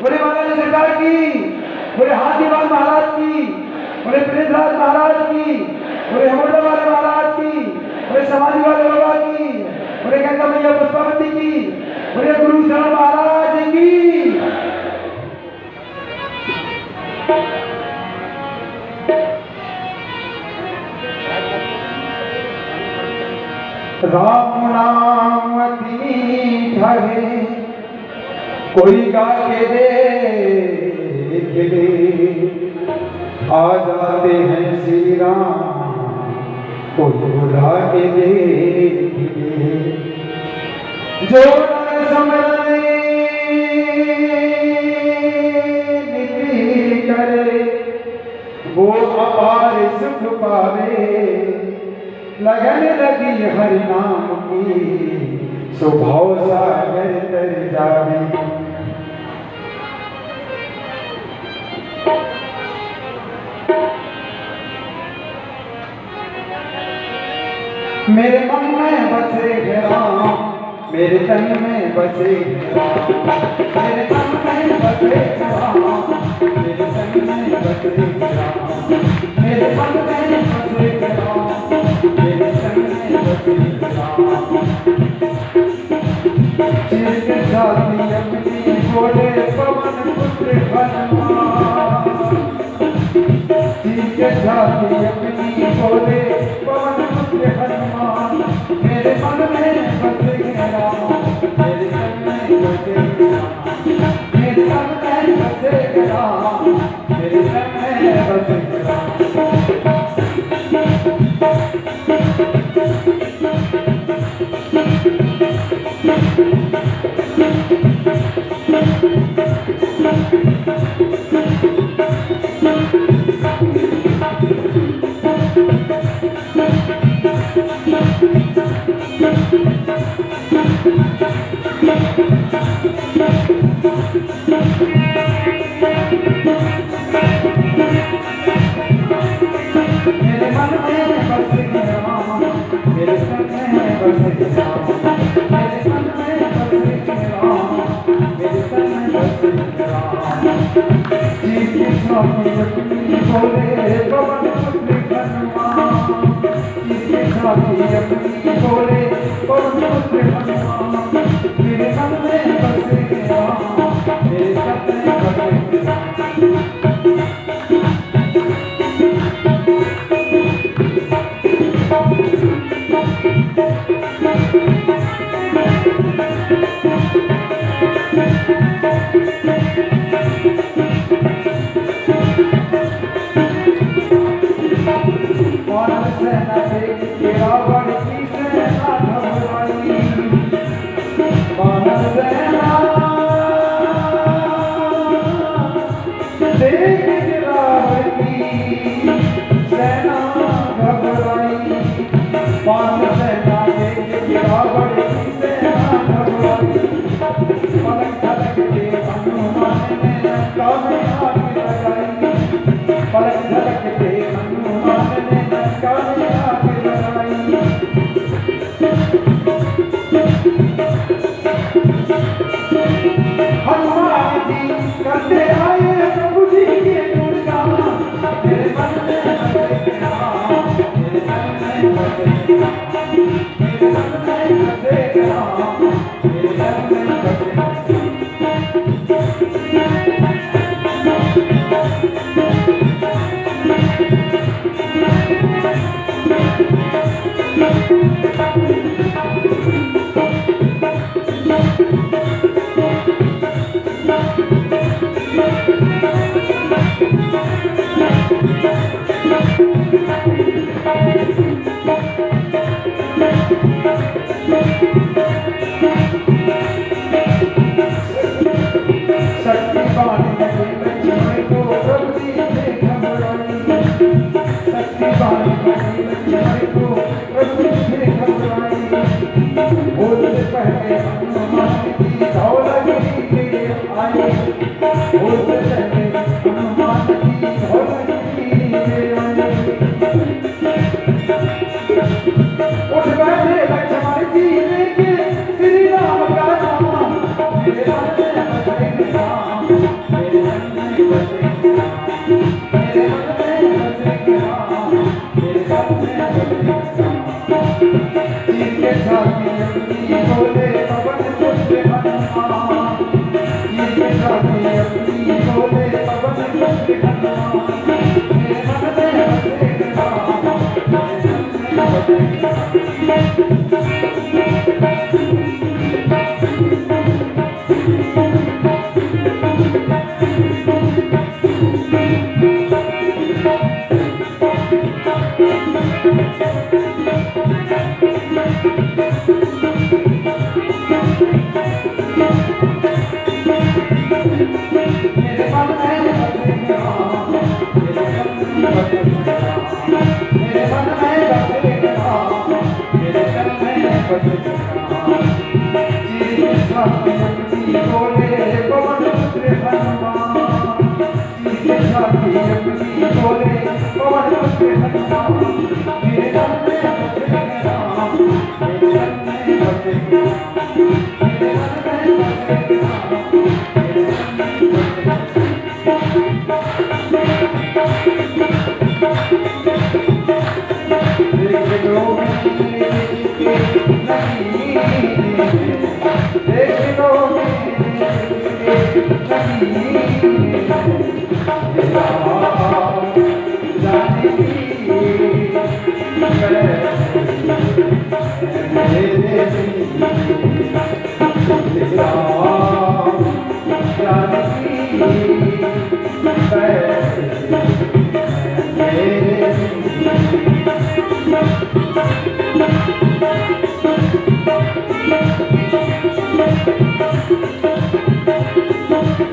बोले बालाजी सरकार की, बोले हाथीवाल महाराज की, बोले प्रिंसराज महाराज की, बोले हेमोटा वाले महाराज की, बोले समाधि वाले बाबा की, बोले गंगा मैया पुष्पावती की, बोले गुरु शरण महाराज की। राम नाम अति मीठा है, कोई गा के दे आ जाते हैं श्री राम, कोई बुला के दे जो न समझने नीति करे वो अपार सुख पावे, लगन लगी हरि नाम की स्वभाव सागर तर जावे। मेरे मन में बसे राम, मेरे तन में बसे राम, मेरे तन में बसे राम, मेरे तन में बसे राम, मेरे मन में बसे राम, मेरे तन में बसे राम। चिर के साथी अपनी बोले पवन पुत्र हनुमान, चिर के साथी अपनी बोले पवन पुत्र हनुमान, मेरे मन में बसे राम, मेरे तन में बसे राम, मेरे तन में बसे राम, मेरे तन में बसे राम। मेरे मन में बसे राम, मेरे तन में बसे राम, मेरे मन में बसे राम, मेरे तन में बसे राम। जी की स्वामी अपनी बोले पवन पुत्र हनुमान, जी की स्वामी अपनी बोले पवन पुत्र हनुमान, मेरे मन में बसे राम, मेरे तन में बसे राम। मेरे संग में बसेंगे राम, मेरे मन में बसेंगे राम, मेरे संग में बसेंगे राम। चीर के छाती अपनी बोले पवन पुत्र हनुमान, चीर के छाती अपनी बोले पवन पुत्र हनुमान। मेरे मन में बसेंगे राम, मेरे संग में बसेंगे राम। मेरे मन में बसेंगे राम, मेरे संग में बसेंगे राम, मेरे मन में बसेंगे राम, मेरे संग में बसेंगे राम। चीर के छाती अपनी बोले पवन पुत्र हनुमान, चीर के छाती अपनी बोले पवन पुत्र हनुमान। मेरे मन में बसेंगे राम, मेरे संग में बसेंगे राम, मेरे मन में बसेंगे राम, मेरे संग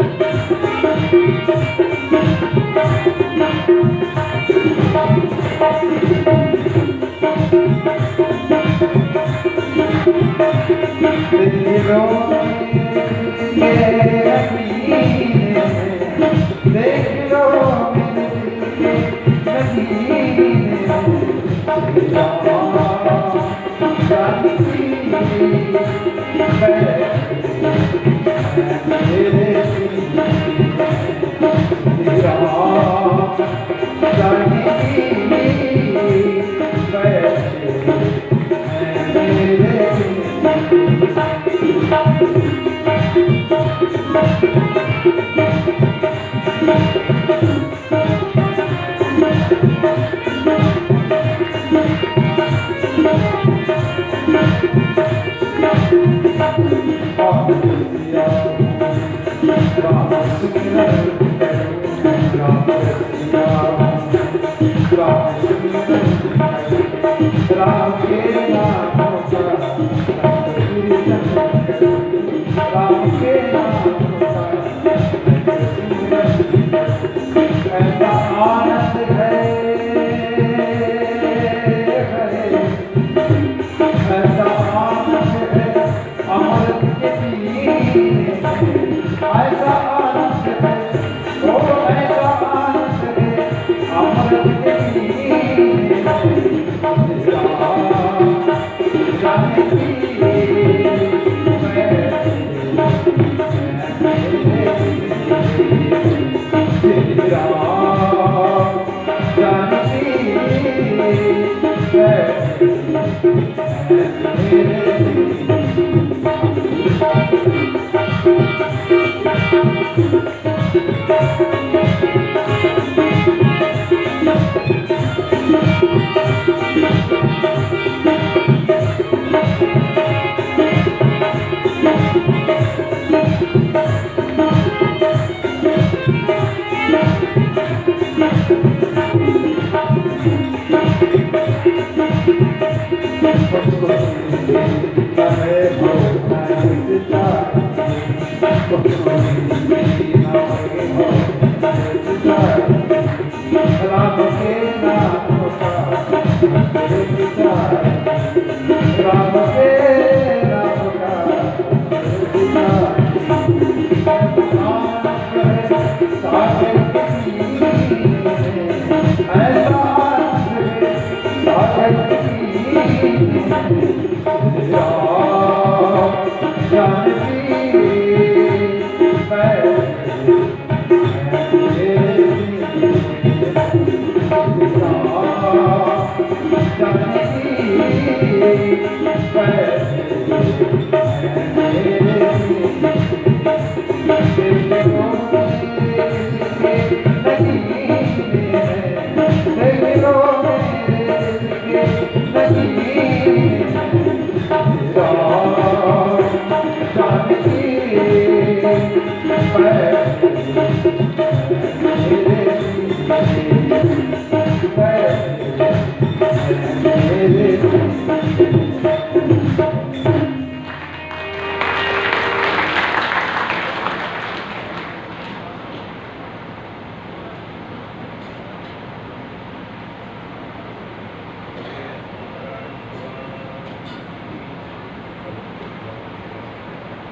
में देख लो मेरे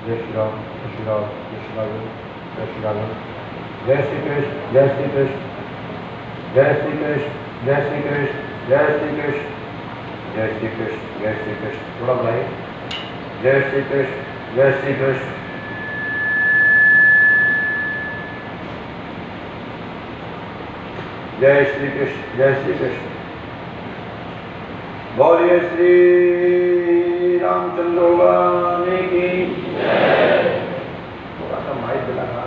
जय श्री राम, जय श्री राम, जय श्री राम, जय श्री राम, जय श्री कृष्ण, जय श्री कृष्ण, जय श्री कृष्ण, जय श्री कृष्ण, जय श्री कृष्ण, जय श्री कृष्ण, जय श्री कृष्ण। थोड़ा बढ़ाइए। जय श्री कृष्ण, जय श्री कृष्ण। जय श्री कृष्ण, जय श्री कृष्ण। बोलिए श्री रामचंद्र भगवान की जय। थोड़ा सा माइक दिला था।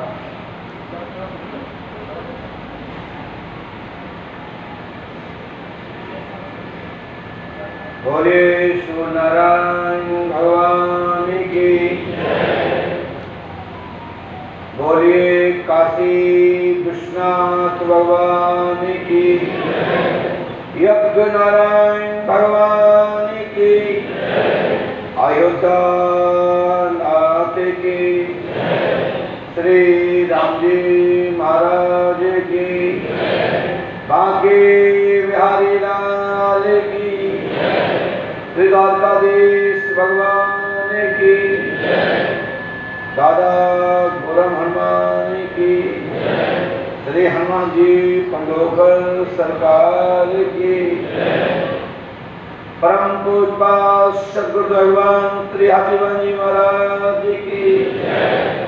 बोलिए सूर्यनारायण भगवान की जय। बोलिए काशी विश्वनाथ भगवान की जय। यज्ञ नारायण भगवान की जय। अयोध्या नाथ की जय। श्री राम जी महाराज की जय। बांके बिहारी लाल की जय। श्री द्वारकाधीश भगवान की जय। दादा गुरम हनुमान की जय। श्री हनुमान जी पंडोकर सरकार की जय। परम पूज्य सद्गुरु भगवान श्री हाथीवान जी महाराज की जय।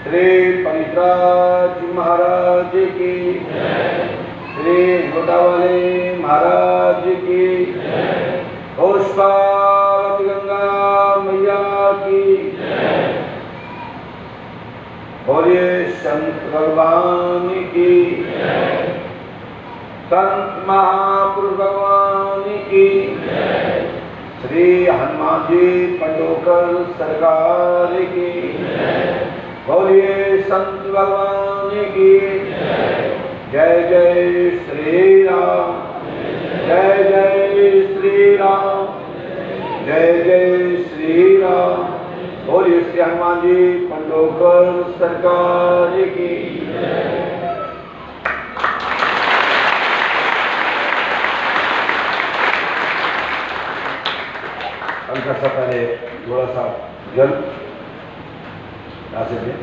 श्री परित्राज महाराज की जय। श्री गोदावरी महाराज की जय। पुष्पावती गंगा मैया की जय। बोलिए संत भगवान की जय। संत महापुरुष भगवान की जय। श्री हनुमान जी पंडोकर सरकार की जय। बोलिए संत भगवान की जय। जय जय श्री राम, जय जय श्री राम, जय जय श्री राम। बोलिए श्री हनुमान जी पंडोकर सरकार की जय। हल्का सा पहले थोड़ा सा जल से दें।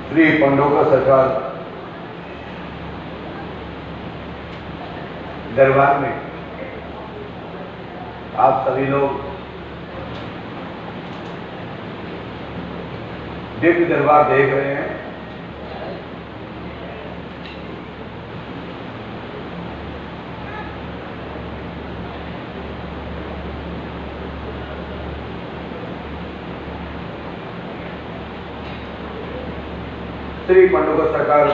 श्री पंडोकर सरकार दरबार में आप सभी लोग दिव्य दरबार देख रहे हैं। श्री पंडोकर सरकार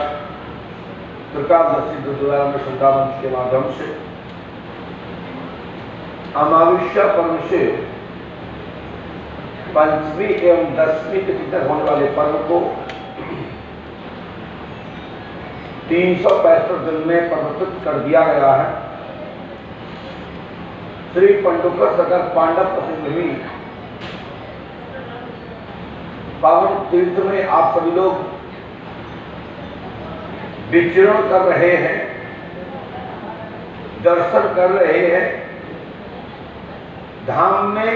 तुर्कावनसी गुरुद्वारा में श्रद्धा मंच के माध्यम से अमावस्या पर्व से पंचमी एवं दसवीं तिथि तक होने वाले पर्व को 365 दिन में परिवर्तित कर दिया गया है। श्री पंडोकर सरकार पांडव प्रतिनिधि पावन तीर्थ में आप सभी लोग विचरण कर रहे हैं, दर्शन कर रहे हैं। धाम में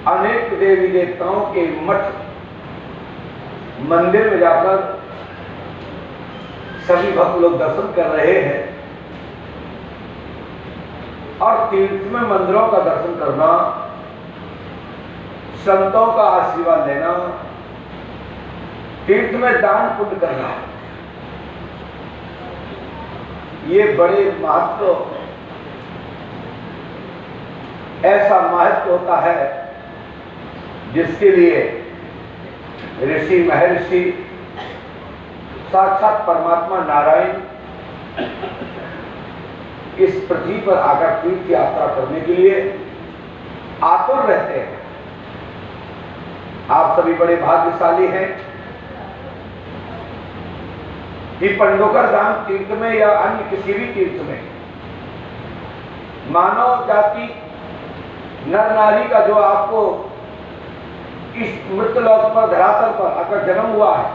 अनेक देवी देवताओं के मठ मंदिर में जाकर सभी भक्त लोग दर्शन कर रहे हैं और तीर्थ में मंदिरों का दर्शन करना, संतों का आशीर्वाद लेना, तीर्थ में दान पुण्य करना, ये बड़े महत्व ऐसा महत्व होता है जिसके लिए ऋषि महर्षि साक्षात परमात्मा नारायण इस पृथ्वी पर आकर तीर्थ यात्रा करने के लिए आतुर रहते हैं। आप सभी बड़े भाग्यशाली हैं कि पंडोकर धाम तीर्थ में या अन्य किसी भी तीर्थ में मानव जाति नर नारी का जो आपको इस मृतलोक पर धरातल पर आकर जन्म हुआ है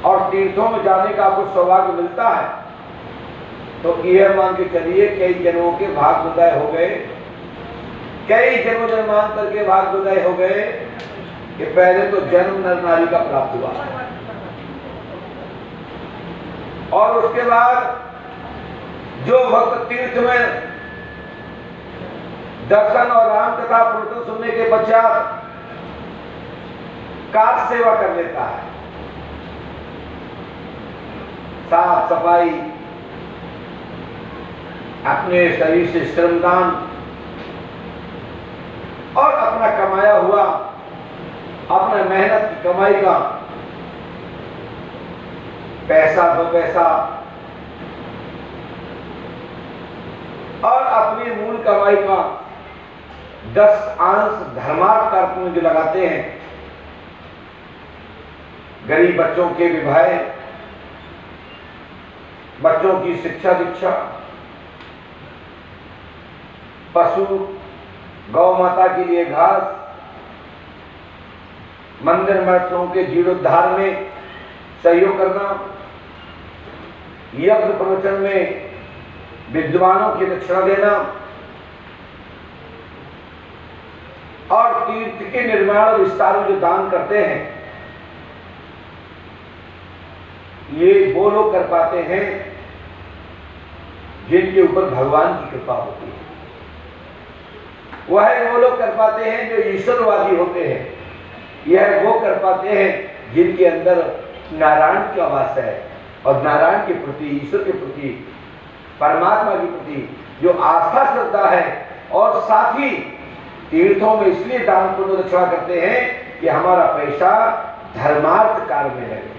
और तीर्थों में जाने का आपको सौभाग्य मिलता है, तो यह मान के चलिए कई जन्मों के भाग्योदय हो गए, कई जन्म जन्मांतर के भाग्योदय हो गए कि पहले तो जन्म नर नारी का प्राप्त हुआ और उसके बाद जो भक्त तीर्थ में दर्शन और राम कथा प्रवचन सुनने के पश्चात कार सेवा कर लेता है, साफ सफाई, अपने शरीर से श्रमदान और अपना कमाया हुआ अपने मेहनत की कमाई का पैसा दो पैसा और अपनी मूल कमाई का 10 अंश धर्मार्थ कार्य में जो लगाते हैं, गरीब बच्चों के विवाह, बच्चों की शिक्षा दीक्षा, पशु गौ माता के लिए घास, मंदिर मठों के जीर्णोद्धार में सहयोग करना, यज्ञ प्रवचन में विद्वानों की दक्षिणा देना और तीर्थ के निर्माण और विस्तार में जो दान करते हैं, ये वो लोग कर पाते हैं जिनके ऊपर भगवान की कृपा होती है। वह वो लोग कर पाते हैं जो ईश्वरवादी होते हैं। यह वो कर पाते हैं जिनके अंदर नारायण की आवास है और नारायण के प्रति, ईश्वर के प्रति, परमात्मा के प्रति जो आस्था श्रद्धा है और साथ ही तीर्थों में इसलिए दान पुण्य दक्षिणा करते हैं कि हमारा पैसा धर्मार्थ कार्य में लगे।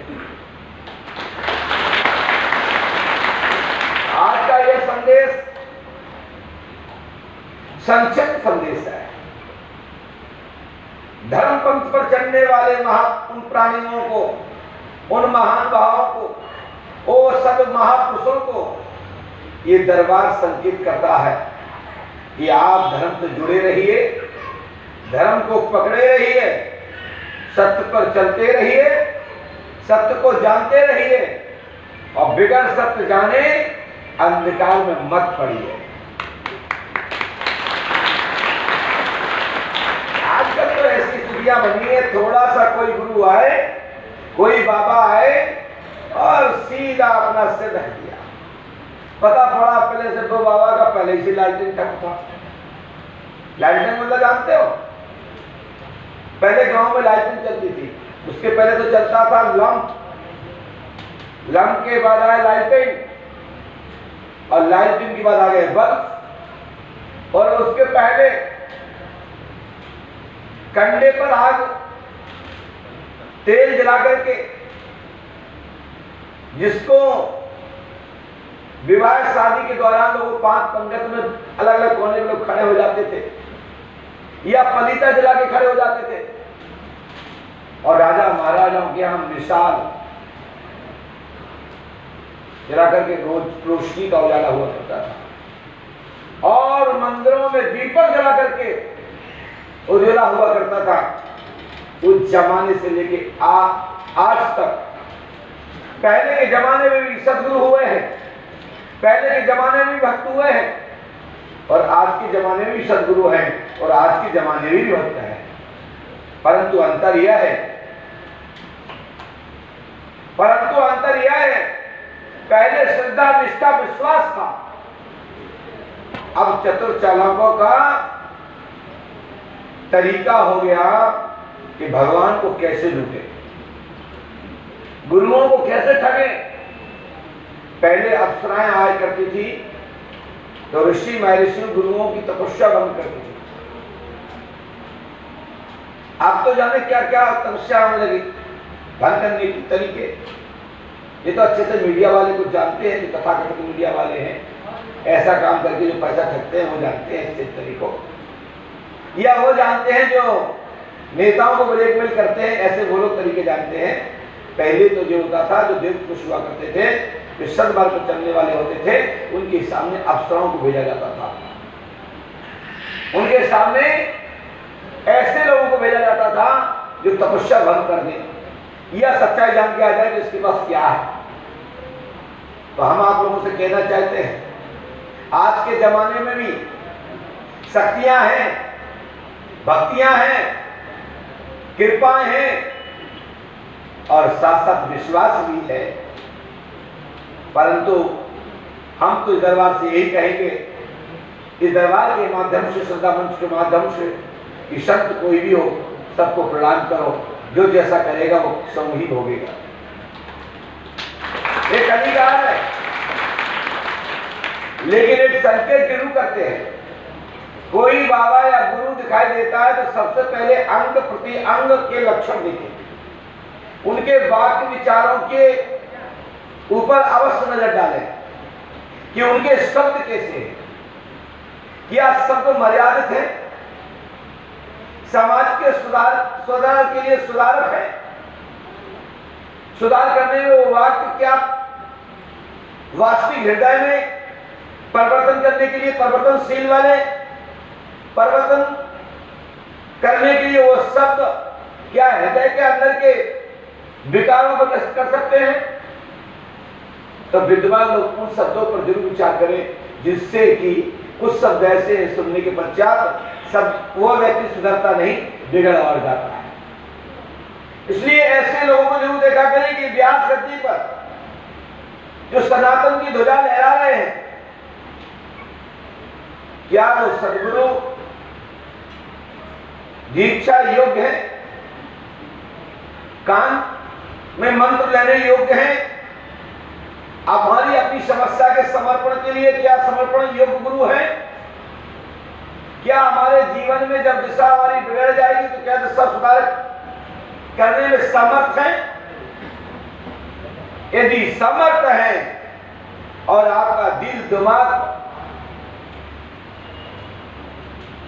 आज का यह संदेश संक्षिप्त संदेश है। धर्म पंथ पर चलने वाले उन प्राणियों को, उन महान भावों को, ओ सब महापुरुषों को ये दरबार संकेत करता है कि आप धर्म से जुड़े रहिए, धर्म को पकड़े रहिए, सत्य पर चलते रहिए, सत्य को जानते रहिए और बिगड़ सत्य जाने अंधकार में मत पड़िए। आजकल तो ऐसी स्थितियां बनी है, थोड़ा सा कोई गुरु आए, कोई बाबा आए और सीधा अपना सिर ढक दिया। पता पड़ा पहले से तो बाबा का पहले ही से लालटेन ठप था। लालटेन मतलब जानते हो? पहले गांव में लालटेन चलती थी, उसके पहले तो चलता था लंप, लंप के बाद आया लालटेन और लालटेन के बाद आ गए बल्ब और उसके पहले कंडे पर आग तेल जला करके जिसको विवाह शादी के दौरान लोग 5 पंगत में अलग अलग कोने में लोग खड़े हो जाते थे या पलीता जला के खड़े हो जाते थे और राजा महाराजाओं के हम मिसाल जला करके रोज रोशनी का उजाला हुआ करता था और मंदिरों में दीपक जला करके उजाला हुआ करता था। उस जमाने से लेके आज तक पहले के जमाने में भी सदगुरु हुए हैं, पहले के जमाने में भी भक्त हुए हैं और आज के जमाने में भी सदगुरु हैं और आज के जमाने में भी भक्त हैं। परंतु अंतर यह है पहले श्रद्धा निष्ठा विश्वास था, अब चतुर चालाकों का तरीका हो गया कि भगवान को कैसे लूटे, गुरुओं को कैसे ठगे। पहले अप्सराएं आया करती थी तो ऋषि महर्षि गुरुओं की तपस्या बंद कर दी। आप तो जाने क्या क्या तपस्या होने लगी, धन करने की तरीके। ये तो अच्छे से मीडिया वाले कुछ जानते हैं, जो तथाकथित मीडिया वाले हैं, ऐसा काम करके जो पैसा ठगते हैं वो जानते हैं इस तरीकों, या वो जानते हैं जो नेताओं को ब्लैकमेल करते हैं, ऐसे वो लोग तरीके जानते हैं। पहले तो जो होता था, जो देव पुरुष हुआ करते थे, जो सदमार्ग पर चलने वाले होते थे, उनके सामने अप्सराओं को भेजा जाता था। उनके सामने ऐसे लोगों को भेजा जाता था जो तपस्या भंग कर दें या सच्चाई जान के आ जाए कि इसके पास क्या है। तो हम आप लोगों से कहना चाहते हैं, आज के जमाने में भी शक्तियां हैं, भक्तियां हैं, कृपाएं हैं और साथ साथ विश्वास भी है, परंतु हम तो इस दरबार से यही कहेंगे, इस दरबार के माध्यम से, श्रद्धा मंच के माध्यम से, कि संत कोई भी हो सबको प्रणाम करो, जो जैसा करेगा वो स्वयं ही भोगेगा। एक अधिकार है, लेकिन एक संकेत जरूर करते हैं। कोई बाबा या गुरु दिखाई देता है तो सबसे पहले अंग प्रति अंग के लक्षण देखें, उनके वाक्य विचारों के ऊपर अवश्य नजर डालें कि उनके शब्द कैसे हैं, क्या शब्द मर्यादित है, समाज के सुधार के लिए सुधारक है, सुधार करने में वो वाक्य क्या वास्तविक हृदय में परिवर्तन करने के लिए परिवर्तनशील वाले, परिवर्तन करने के लिए वो शब्द क्या हृदय के अंदर के विकारों को नष्ट कर सकते हैं। तो विद्वान लोग उन शब्दों पर जरूर विचार करें जिससे कि कुछ शब्द ऐसे सुनने के पश्चात सब वो व्यक्ति सुधरता नहीं, बिगड़ और जाता है। इसलिए ऐसे लोगों को जरूर देखा करें कि व्यास गद्दी पर जो सनातन की ध्वजा लहरा रहे हैं, क्या वो सदगुरु दीक्षा योग्य है, कान में मंत्र लेने योग्य है, हमारी अपनी समस्या के समर्पण के लिए क्या समर्पण योग्य गुरु है? क्या हमारे जीवन में जब दिशा हमारी बिगड़ जाएगी तो क्या दिशा सुधार करने में समर्थ है? यदि समर्थ है और आपका दिल दिमाग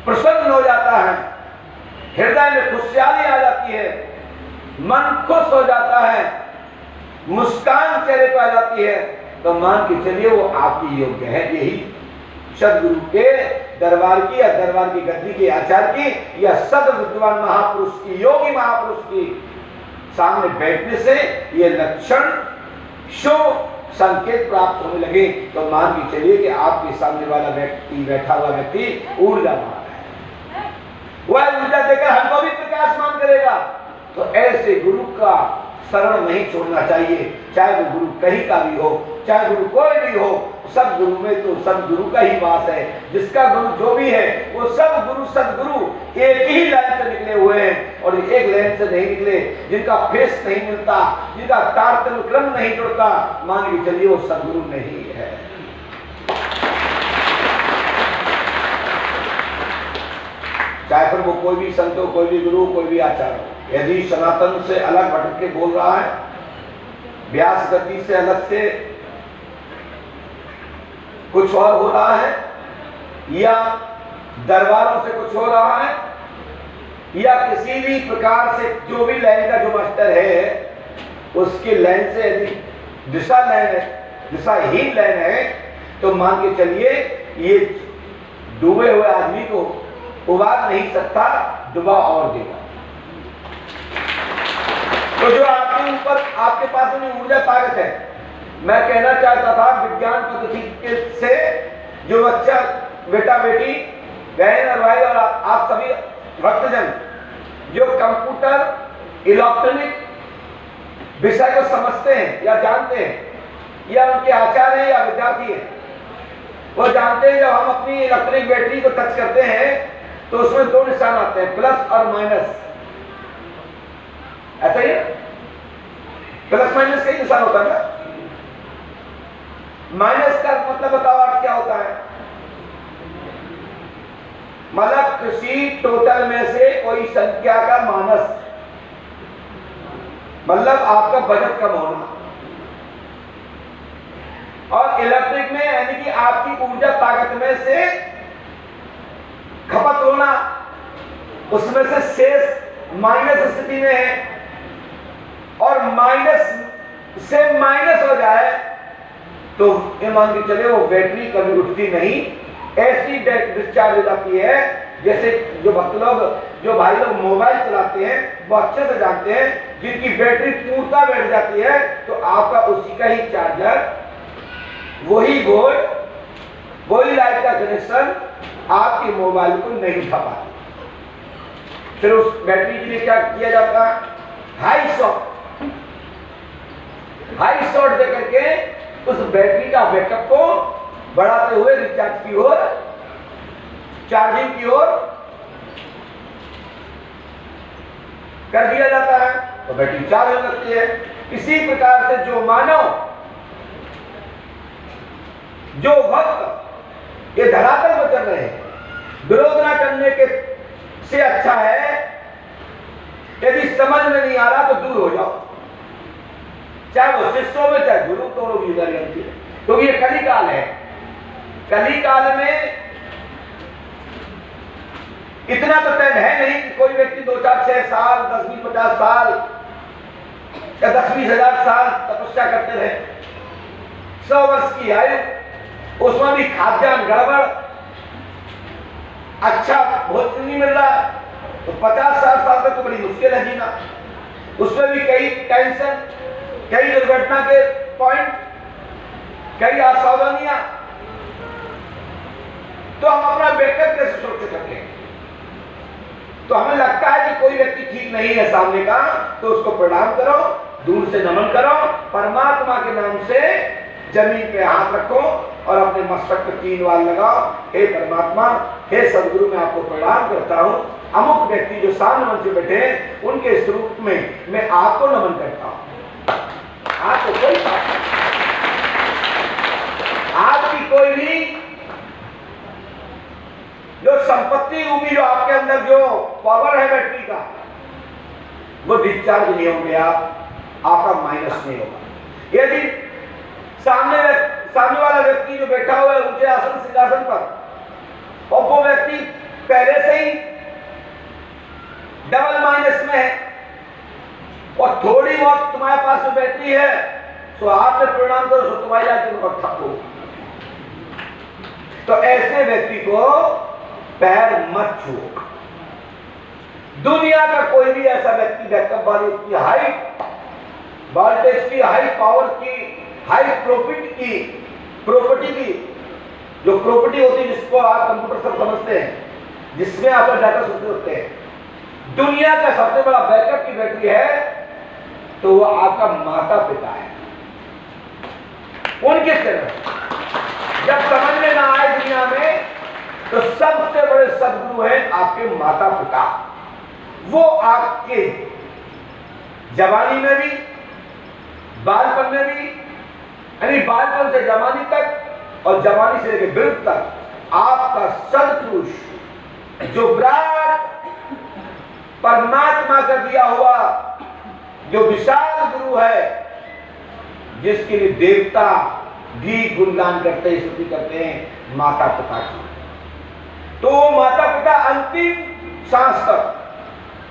प्रसन्न हो जाता है, हृदय में खुशहाली आ जाती है, मन खुश हो जाता है, मुस्कान चेहरे पर आ जाती है, तो मान के चलिए वो आपकी योग्य है। यही सदगुरु के दरबार की या दरबार की गद्दी के आचार्य की या सद विद्वान महापुरुष की, योगी महापुरुष की सामने बैठने से ये लक्षण शो संकेत प्राप्त होने लगे, तो मान के चलिए कि आपके सामने वाला व्यक्ति, बैठा हुआ व्यक्ति ऊर्जावान है, वह ऊर्जा देकर हमको भी प्रकाशमान करेगा। तो ऐसे गुरु का शरण नहीं छोड़ना चाहिए, चाहे वो गुरु कहीं का भी हो, चाहे गुरु कोई भी हो। सब गुरु में तो सब गुरु का ही वास है, जिसका गुरु जो भी है वो सब गुरु सदगुरु एक ही लाइन से निकले हुए हैं और एक लाइन से नहीं निकले, जिनका फेस नहीं मिलता, जिनका तारतम्य क्रम नहीं जुड़ता, मान के चलिए वो सदगुरु नहीं है। चाहे फिर वो कोई भी संत हो, कोई भी गुरु, कोई भी आचार्य हो, यदि सनातन से अलग भटक के बोल रहा है, व्यास गद्दी से अलग से कुछ और हो रहा है, या दरबारों से कुछ हो रहा है, या किसी भी प्रकार से जो भी लाइन का जो मास्टर है उसके लाइन से यदि दिशा लाइन है, दिशाहीन लाइन है, तो मान के चलिए ये डूबे हुए आदमी को उबार नहीं सकता, डुबा और देगा। तो जो आपके ऊपर, आपके पास में ऊर्जा ताकत है, मैं कहना चाहता था विज्ञान पद्धति से जो बच्चा, बेटा बेटी, बहन और भाई और आप सभी भक्तजन जो कंप्यूटर इलेक्ट्रॉनिक विषय को समझते हैं या जानते हैं, या उनके आचार्य हैं या विद्यार्थी हैं, वो जानते हैं जब हम अपनी इलेक्ट्रॉनिक बैटरी को टच करते हैं तो उसमें दो निशान आते हैं, प्लस और माइनस। ऐसा ही है, प्लस माइनस का ही निशान होता है ना। माइनस का मतलब बताओ आप क्या होता है? मतलब किसी टोटल में से कोई संख्या का माइनस, मतलब आपका बजट कम होना। और इलेक्ट्रिक में यानी कि आपकी ऊर्जा ताकत में से खपत होना, उसमें से शेष माइनस स्थिति में है, और माइनस से माइनस हो जाए तो ये मान के चले वो बैटरी कभी उठती नहीं, ऐसी डिस्चार्ज हो जाती है। जैसे जो भक्त लोग, जो भाई लोग मोबाइल चलाते हैं वो अच्छे से जानते हैं, जिनकी बैटरी पूर्णता बैठ जाती है तो आपका उसी का ही चार्जर, वही बोर्ड, वही लाइट का कनेक्शन आपके मोबाइल को नहीं उठा पाता। फिर उस बैटरी के लिए क्या किया जाता है? हाई शॉट दे करके उस बैटरी का बैकअप को बढ़ाते हुए रिचार्ज की ओर, चार्जिंग की ओर कर दिया जाता है तो बैटरी चार्ज हो सकती है। इसी प्रकार से जो मानव, जो भक्त ये धरातल पर चल रहे हैं, विरोध ना करने के से अच्छा है यदि समझ में नहीं आ रहा तो दूर हो जाओ, चाहे वो शिष्यों में चाहे गुरु, दोनों की गारंटी है। क्योंकि ये कली काल है। कली काल में इतना तो तय है नहीं कि कोई व्यक्ति 2, 4, 6 साल, 10, 20, 50 साल या 10, 20 हजार साल तपस्या करते रहे। 100 वर्ष की आयु, उसमें भी खाद्यान्न गड़बड़, अच्छा भोजन नहीं मिल रहा तो 50-60 साल तक तो बड़ी मुश्किल है जीना। उसमें भी कई टेंशन, कई दुर्घटना के पॉइंट, कई असावधानियां, तो हम अपना बैकअप कैसे सुरक्षित रखें? तो हमें लगता है कि कोई व्यक्ति ठीक नहीं है सामने का, तो उसको प्रणाम करो, दूर से नमन करो, परमात्मा के नाम से जमीन पे हाथ रखो और अपने मस्तक पे 3 बार लगाओ। हे परमात्मा, हे सदगुरु, मैं आपको प्रणाम करता हूँ। अमुक व्यक्ति जो सामने मन से बैठे हैं उनके स्वरूप में मैं आपको नमन करता हूँ। आपको कोई आपकी कोई भी जो संपत्ति रूपी, जो आपके अंदर जो पावर है बैटरी का, वो डिस्चार्ज नहीं होंगे, आपका माइनस नहीं होगा। यदि सामने वाला व्यक्ति जो बैठा हुआ है ऊंचे आसन सिंहासन पर, और वो व्यक्ति पहले से ही डबल माइनस में है और थोड़ी बहुत तुम्हारे पास जो बैटरी है तो आपने प्रणाम करो, तो तुम्हारी जाती बहुत ठप हो। तो ऐसे व्यक्ति को पैर मत छुओ। दुनिया का कोई भी ऐसा व्यक्ति बैकअप वाली की हाई वोल्टेज की, हाई पावर की, हाई प्रॉपर्टी की जो प्रॉपर्टी होती है, जिसको आप कंप्यूटर सब समझते हैं, जिसमें आपका डाटा सुरक्षित होते हैं, दुनिया का सबसे बड़ा बैकअप की बैटरी है तो वो आपका माता पिता है। उनके तरफ जब समझ में ना आए दुनिया में, तो सबसे बड़े सदगुरु हैं आपके माता पिता। वो आपके जवानी में भी, बालपन में भी, यानी बालपन से जवानी तक और जवानी से लेकर वृद्ध तक आपका सदपुरुष जो विराट परमात्मा का दिया हुआ जो विशाल गुरु है, जिसके लिए देवता भी गुणगान करते हैं, स्तुति करते हैं माता पिता की। तो माता पिता अंतिम सांस तक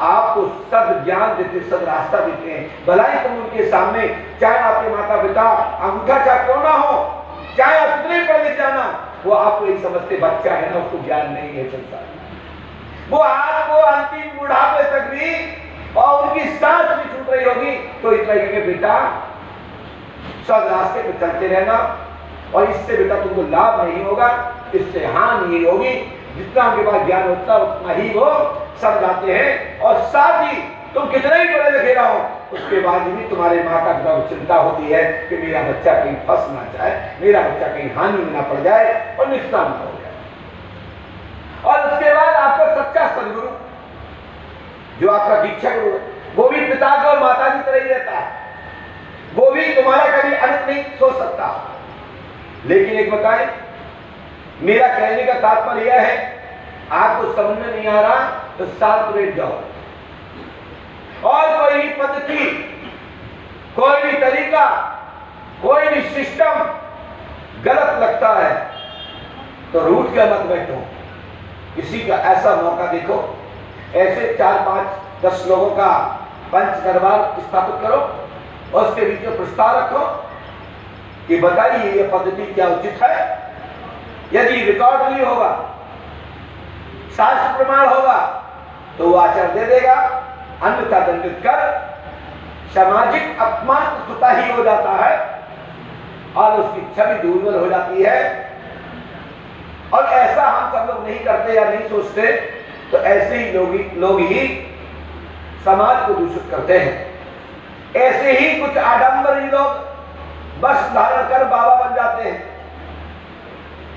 आपको सद ज्ञान देते, सद रास्ता देते हैं। भलाई तुम उनके सामने, चाहे आपके माता पिता अंगूठा छाप क्यों ना हो, चाहे आप कितने पढ़े लिख जाना, वो आपको एक समझते बच्चा है ना, उसको ज्ञान नहीं है संसार। वो आपको अंतिम बुढ़ापे तक भी, और उनकी सांस भी छूट रही होगी तो इतना ही कहेंगे बेटा सद रास्ते पे चलते रहना, और इससे बेटा तुमको लाभ नहीं होगा, इससे हानि नहीं होगी। जितना उनके पास ज्ञान होता है उतना ही वो समझाते हैं। और साथ ही तुम कितना ही पढ़े लिखे रहो, उसके बाद भी तुम्हारे माता पिता को चिंता होती है कि मेरा बच्चा कहीं फंस ना जाए, मेरा बच्चा कहीं हानि में ना पड़ जाए और नुकसान ना हो जाए। और उसके बाद आपका सच्चा सदगुरु जो आपका दीक्षा गुरु है, वो भी पिता का और माता की तरह ही रहता है, वो भी तुम्हारा कभी अंत नहीं सोच सकता। लेकिन एक बताएं, मेरा कहने का तात्पर्य यह है आपको समझ में नहीं आ रहा तो शांत बैठ जाओ। और कोई भी पद्धति, कोई भी तरीका, कोई भी सिस्टम गलत लगता है तो रूठ के मत बैठो। किसी का ऐसा मौका देखो, ऐसे 4, 5, 10 लोगों का पंच दरबार स्थापित करो और उसके बीच में प्रस्ताव रखो कि बताइए ये पद्धति क्या उचित है। यदि रिकॉर्ड नहीं होगा, शास्त्र प्रमाण होगा तो वो आचार दे देगा, अन्यथा दंडित कर सामाजिक अपमान स्वतः ही हो जाता है और उसकी छवि दुर्बल हो जाती है। और ऐसा हम सब लोग नहीं करते या नहीं सोचते तो ऐसे ही लोग ही समाज को दूषित करते हैं। ऐसे ही कुछ आडंबरी लोग बस धारण कर बाबा बन जाते हैं।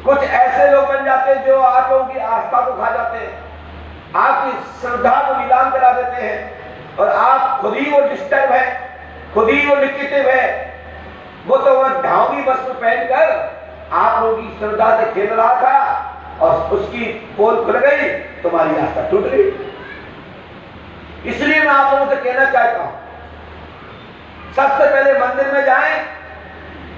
कुछ ऐसे लोग बन जाते हैं जो आप लोगों की आस्था को खा जाते हैं, आपकी श्रद्धा को नीलाम करा देते हैं और आप खुद ही वो डिस्टर्ब है, खुद ही वो निगेटिव है। वो तो वह ढांगी वस्त्र पहनकर आप लोगों की श्रद्धा से खेल रहा था और उसकी पोल खुल गई, तुम्हारी आस्था टूट गई। इसलिए मैं आप लोगों से कहना चाहता हूं, सबसे पहले मंदिर में जाएं,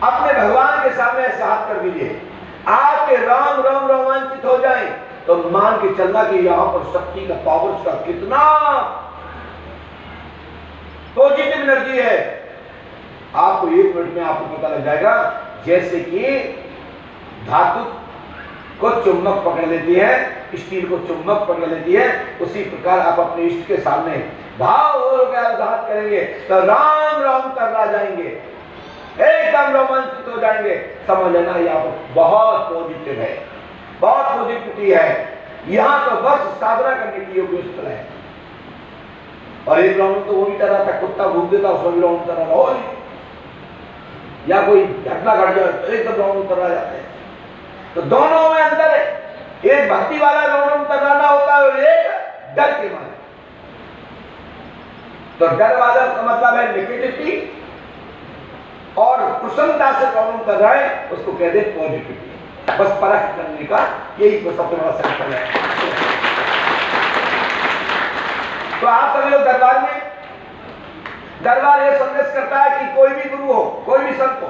अपने भगवान के सामने हाथ कर दीजिए, आपके राम राम रोमांचित हो जाएं तो मान के चलना कि यहां पर शक्ति का, पावर का कितना पॉजिटिव एनर्जी है। आपको 1 मिनट में आपको पता लग जाएगा। जैसे कि धातु को चुंबक पकड़ लेती है, स्टील को चुंबक पकड़ लेती है, उसी प्रकार आप अपने इष्ट के सामने भाव हो गया उदाहरण करेंगे तो राम राम करना जाएंगे, एकदम रोमांचित हो जाएंगे। समझ लेना यहाँ पर बहुत पॉजिटिव है, बहुत पॉजिटिविटी है। यहाँ तो बस साधना करने की योग्य स्थल है। और एक राउंड तो वो भी तरह था, कुत्ता घूम देता उसमें भी राउंड तरह हो, या कोई घटना घट जाए तो एकदम राउंड तरह जाते हैं। तो दोनों में अंतर है, एक भक्ति वाला राउंड तराना होता है और एक डर के मारे। तो डर वाला का मतलब है नेगेटिविटी और प्रसन्नता से राउंड कर रहा है उसको कहते हैं पॉजिटिविटी। बस परख करने का यही तो सबसे बड़ा सेंटर है। तो आप सभी लोग दरबार ये संदेश करता है कि कोई भी गुरु हो, कोई भी संत हो,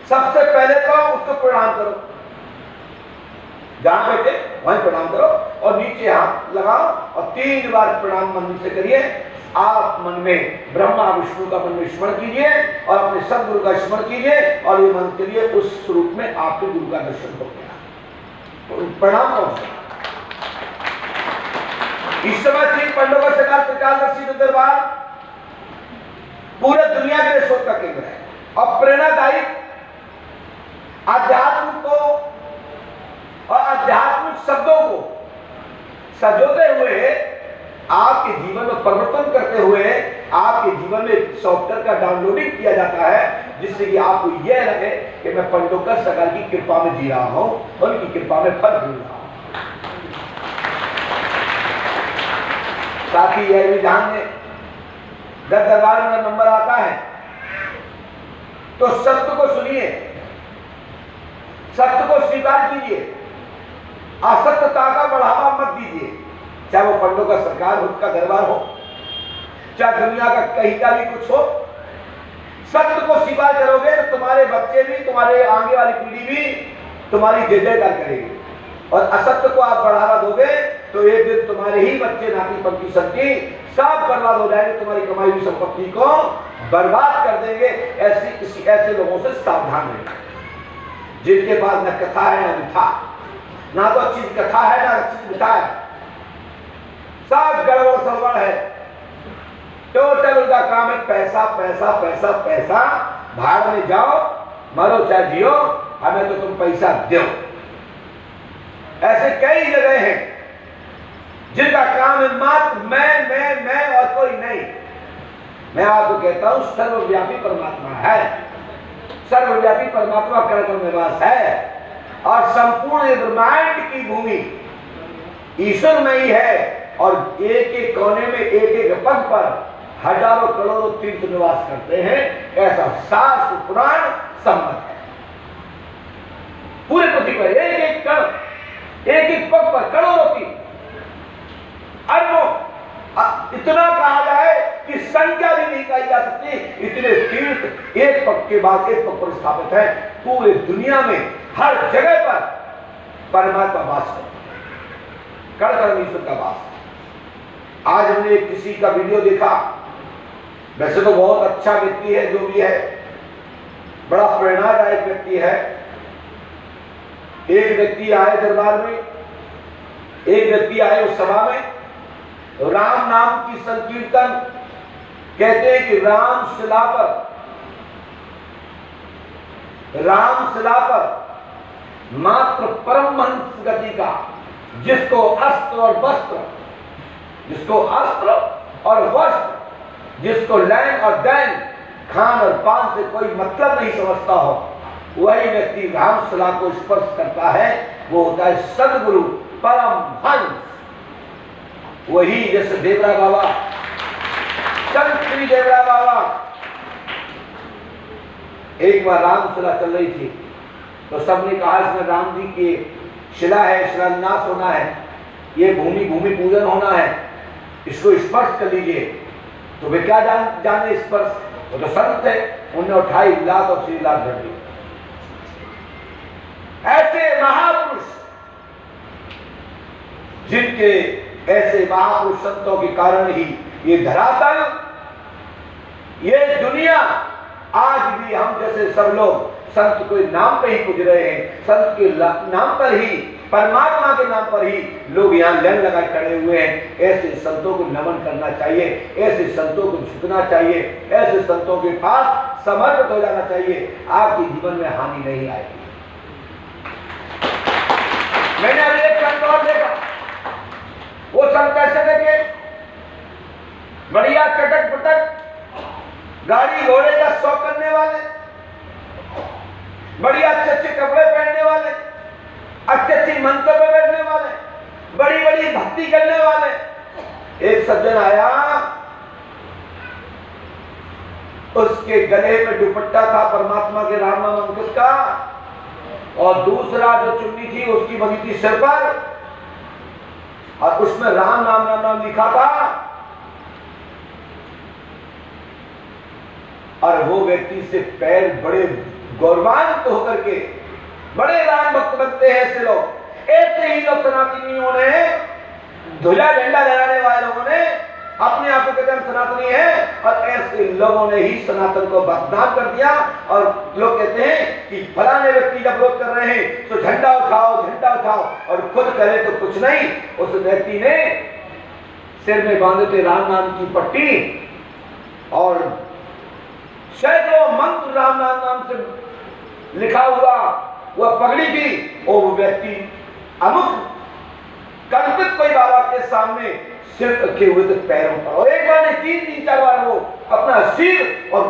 सबसे पहले तो उसको प्रणाम करो, जहां बैठे वहीं प्रणाम करो और नीचे हाथ लगाओ और 3 बार प्रणाम मन से करिए। आप मन में ब्रह्मा विष्णु का मन में स्मरण कीजिए और अपने सदगुरु का स्मरण कीजिए और ये मन करिए उस स्वरूप में आपके गुरु का दर्शन हो गया। प्रणाम कौन सा? इस समय 3 पंडों का सरकार त्रिकालदर्शी दरबार पूरे दुनिया के लिए शोध का केंद्र है और प्रेरणादायी आध्यात्म को और आध्यात्मिक शब्दों को सजोते हुए आपके जीवन में परिवर्तन करते हुए आपके जीवन में सॉफ्टवेयर का डाउनलोडिंग किया जाता है, जिससे कि आपको यह लगे कि मैं पंडोकर सरकार की कृपा में जी रहा हूं, उनकी कृपा में फल मिल रहा हूं। साथ ही यह भी ध्यान दें, जब दरबार में नंबर आता है तो सत्य को सुनिए, सत्य को स्वीकार कीजिए, असत्यता का बढ़ावा मत दीजिए। चाहे वो पंडों का सरकार हो, का दरबार हो, चाहे दुनिया का कहीं का भी कुछ हो, सत्य को स्वीकार करोगे तो तुम्हारे बच्चे भी, तुम्हारे आगे वाली पीढ़ी भी तुम्हारी जय जयकार करेगी। और असत्य को आप बढ़ावा दोगे तो एक दिन तुम्हारे ही बच्चे, नाती पंथी संती सब बर्बाद हो जाएंगे, तुम्हारी कमाई हुई संपत्ति को बर्बाद कर देंगे। ऐसे लोगों से सावधान रहना, जिनके पास न कथा है न मिठा, ना तो अच्छी कथा है ना अच्छी मिठा है, सब गड़बड़ सड़बड़ है। टोटल उनका काम है पैसा पैसा पैसा पैसा, भाड़ में जाओ, मरो चाहे जियो, हमें तो तुम पैसा दो। ऐसे कई जगह हैं जिनका काम है मात्र मैं और कोई नहीं। मैं आपको कहता हूं सर्वव्यापी परमात्मा है, सर्वव्यापी परमात्मा कर्म में वास है और संपूर्ण ब्रह्मांड की भूमि ईश्वरमयी है और एक एक कोने में एक एक पद पर हजारों करोड़ों तीर्थ निवास करते हैं। ऐसा शास्त्र पुराण सम्मत है। पूरे पृथ्वी पर एक एक कण, एक एक पद पर करोड़ों तीर्थ लगाई जा सकती, इतने तीर्थ एक पग के बाद एक पग पर स्थापित है। पूरे दुनिया में हर जगह पर परमात्मा वास करता है, कण ईश्वर का वास। आज हमने किसी का वीडियो देखा, वैसे तो बहुत अच्छा व्यक्ति है, जो भी है बड़ा प्रेरणादायक व्यक्ति है। एक व्यक्ति आए दरबार में, एक व्यक्ति आए उस सभा में, राम नाम की संकीर्तन, कहते हैं कि राम शिला पर मात्र परमहंस गति का, जिसको अस्त्र और वस्त्र, जिसको अस्त्र और वस्त्र, जिसको लैन और दैन, खान और पान से कोई मतलब नहीं समझता हो, वही व्यक्ति रामशिला को स्पर्श करता है, वो होता है सदगुरु परमहंस। वही जैसे देवरा बाबा, संत श्री देवरा बाबा, एक बार रामशिला चल रही थी तो सबने कहा इसमें राम जी की शिला है, शिलान्यास होना है, ये भूमि पूजन होना है, इसको स्पर्श कर लीजिए। तो वे क्या जाने स्पर्श, वो तो संत है, उन्होंने उठाई लात और श्री लात धर ली। ऐसे महापुरुष, जिनके ऐसे महापुरुष संतों के कारण ही ये धरातल, ये दुनिया आज भी हम जैसे सब लोग संत के नाम पे ही पूज रहे हैं, संत के नाम पर ही, परमात्मा के नाम पर ही लोग यहाँ लाइन लगाए खड़े हुए हैं। ऐसे संतों को नमन करना चाहिए, ऐसे संतों को झुकना चाहिए, ऐसे संतों के पास समर्पित हो जाना चाहिए। आपके जीवन में हानि नहीं आएगी। मैंने अभी एक संत और देखा, वो संत कैसे देखे, बढ़िया चटक पटक गाड़ी घोड़े का शौक करने वाले, बढ़िया अच्छे अच्छे कपड़े पहनने वाले, अच्छे अच्छी मंत्र पे बैठने वाले, बड़ी बड़ी भक्ति करने वाले। एक सज्जन आया, उसके गले में दुपट्टा था परमात्मा के राम नाम अंकित का, और दूसरा जो चुन्नी थी उसकी बनी थी सिर पर, और उसमें राम नाम लिखा था। और वो व्यक्ति से पैर बड़े गौरवान्वित होकर के, बड़े राम भक्त बनते हैं ऐसे लोग। ऐसे ही लोग सनातनियों ने, ध्वजा झंडा लहराने वाले लोगों ने अपने आप को कहते हैं सनातनी है, और ऐसे लोगों ने ही सनातन को बदनाम कर दिया। और लोग कहते हैं कि फलाने व्यक्ति जब विरोध कर रहे हैं तो झंडा उठाओ, और खुद करे तो कुछ नहीं। उस व्यक्ति ने सिर में बांधे थे राम नाम की पट्टी, और सैकड़ों मंत्र राम नाम से लिखा हुआ वह पगड़ी थी, और वो व्यक्ति अमुक कल्पित कोई बाबा के सामने सिर रखे हुए थे पैरों पर, और एक बार नहीं 3-4 बार वो अपना सिर, और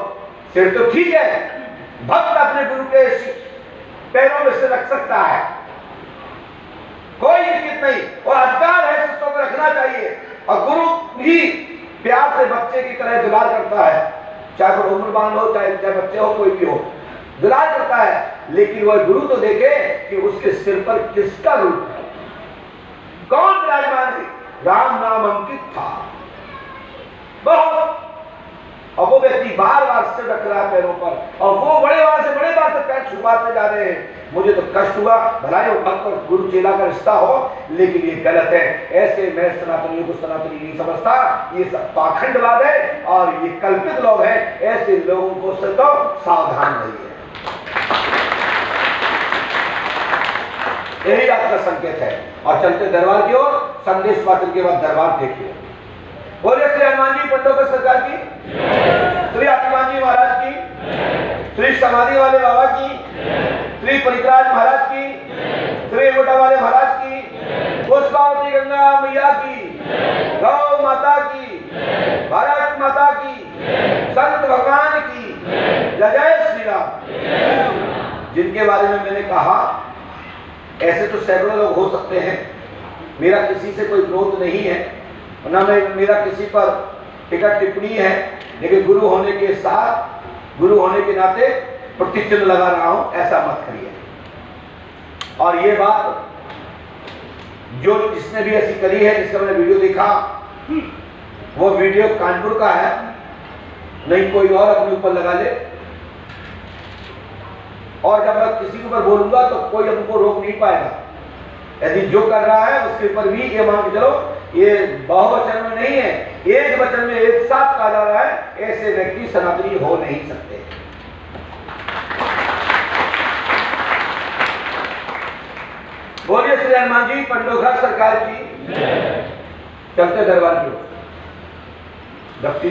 सिर तो ठीक है, भक्त अपने गुरु के पैरों में सिर रख सकता है, कोई दिक्कत नहीं, और अधिकार है शिष्यों को रखना चाहिए। और गुरु भी प्यार से बच्चे की तरह दुलार करता है, चाहे वो उम्रवान हो, चाहे बच्चे हो, कोई भी हो, दुलार करता है। लेकिन वह गुरु तो देखे कि उसके सिर पर किसका रूप है, कौन विराजमान है। राम नाम अंकित था बहुत, और वो व्यक्ति बार सिर रख रहा है पैरों पर, और वो बड़े बार से पैर छुपाते जा रहे हैं। मुझे तो कष्ट हुआ, भलाई वो भक्त और गुरु चेला का रिश्ता हो, लेकिन ये गलत है। ऐसे मैं सनातनियों को सनातनी नहीं समझता, ये सब पाखंडवाद है और ये कल्पित लोग हैं। ऐसे लोगों को से तो सावधान रहिए। यही आपका संकेत है। और चलते दरबार की ओर, संदेश वाचन के बाद दरबार देखिए। बोले श्री हनुमान जी पंडोकर सरकार की, श्री हनुमान जी महाराज की, श्री समाधि वाले बाबा की, श्री परित्राज महाराज की, श्री गोटा वाले महाराज की, पुष्पावती गंगा मैया की, गौ माता की, भारत माता की, संत भगवान की, जय जय श्री राम। जिनके बारे में मैंने कहा, ऐसे तो सैकड़ों लोग हो सकते हैं, मेरा किसी से कोई विरोध नहीं है, ना मेरा किसी पर टिकट टिप्पणी है, लेकिन गुरु होने के साथ, गुरु होने के नाते प्रतिचिन्ह लगा रहा हूं, ऐसा मत करिए। और ये बात जो जिसने भी ऐसी करी है, जिसका मैंने वीडियो देखा, वो वीडियो कानपुर का है, नहीं कोई और अपने ऊपर लगा ले। और जब मैं किसी के ऊपर बोलूंगा तो कोई हमको रोक नहीं पाएगा। यदि जो कर रहा है उसके ऊपर भी ये मान के चलो, ये बहुवचन में नहीं है, एक वचन में एक साथ कहा जा रहा है, ऐसे व्यक्ति सनातनी हो नहीं सकते। बोलिए श्री हनुमान जी पंडोखर सरकार की। चलते दरबार की ओर।